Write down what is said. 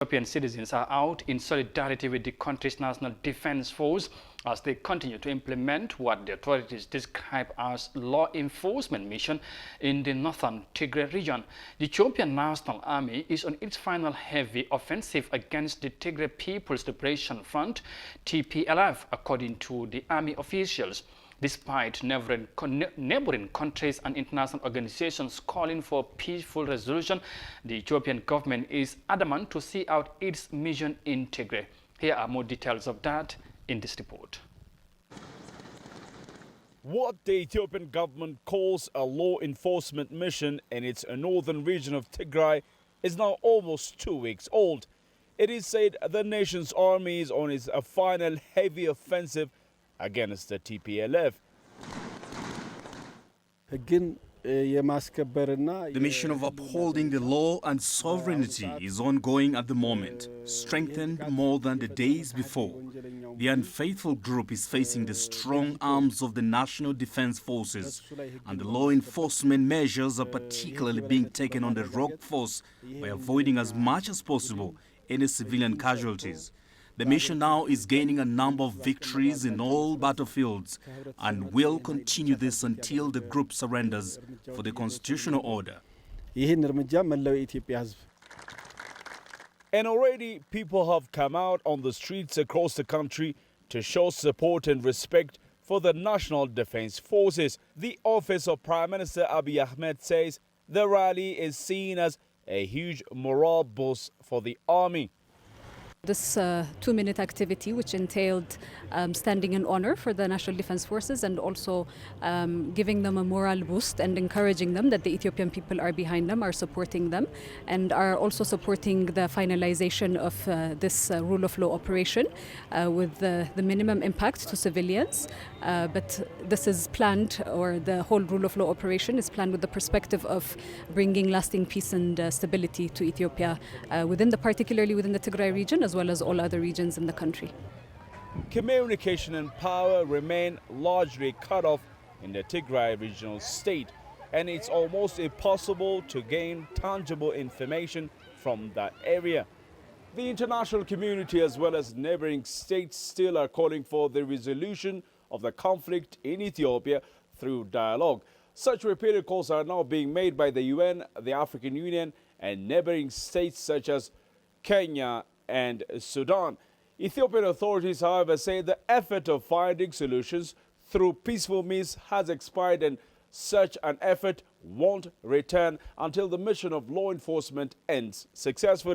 Ethiopian citizens are out in solidarity with the country's National Defense Force as they continue to implement what the authorities describe as law enforcement mission in the northern Tigray region. The Ethiopian National Army is on its final heavy offensive against the Tigray People's Liberation Front, TPLF, according to the army officials. Despite neighboring countries and international organizations calling for peaceful resolution, the Ethiopian government is adamant to see out its mission in Tigray. Here are more details of that in this report. What the Ethiopian government calls a law enforcement mission in its northern region of Tigray is now almost 2 weeks old. It is said the nation's army is on its final heavy offensive against the TPLF. The mission of upholding the law and sovereignty is ongoing at the moment, strengthened more than the days before. The unfaithful group is facing the strong arms of the National Defense Forces, and the law enforcement measures are particularly being taken on the rogue force by avoiding as much as possible any civilian casualties. The mission now is gaining a number of victories in all battlefields and will continue this until the group surrenders for the constitutional order. And already people have come out on the streets across the country to show support and respect for the National Defense Forces. The office of Prime Minister Abiy Ahmed says the rally is seen as a huge morale boost for the army. This 2-minute activity, which entailed standing in honor for the National Defense Forces and also giving them a morale boost and encouraging them that the Ethiopian people are behind them, are supporting them, and are also supporting the finalization of this rule of law operation with the minimum impact to civilians. But this is planned, or the whole rule of law operation is planned with the perspective of bringing lasting peace and stability to Ethiopia, particularly within the Tigray region, as well as all other regions in the country. Communication and power remain largely cut off in the Tigray regional state, and it's almost impossible to gain tangible information from that area. The international community as well as neighboring states still are calling for the resolution of the conflict in Ethiopia through dialogue. Such repeated calls are now being made by the UN, the African Union, and neighboring states such as Kenya and Sudan. Ethiopian authorities, however, say the effort of finding solutions through peaceful means has expired, and such an effort won't return until the mission of law enforcement ends successfully.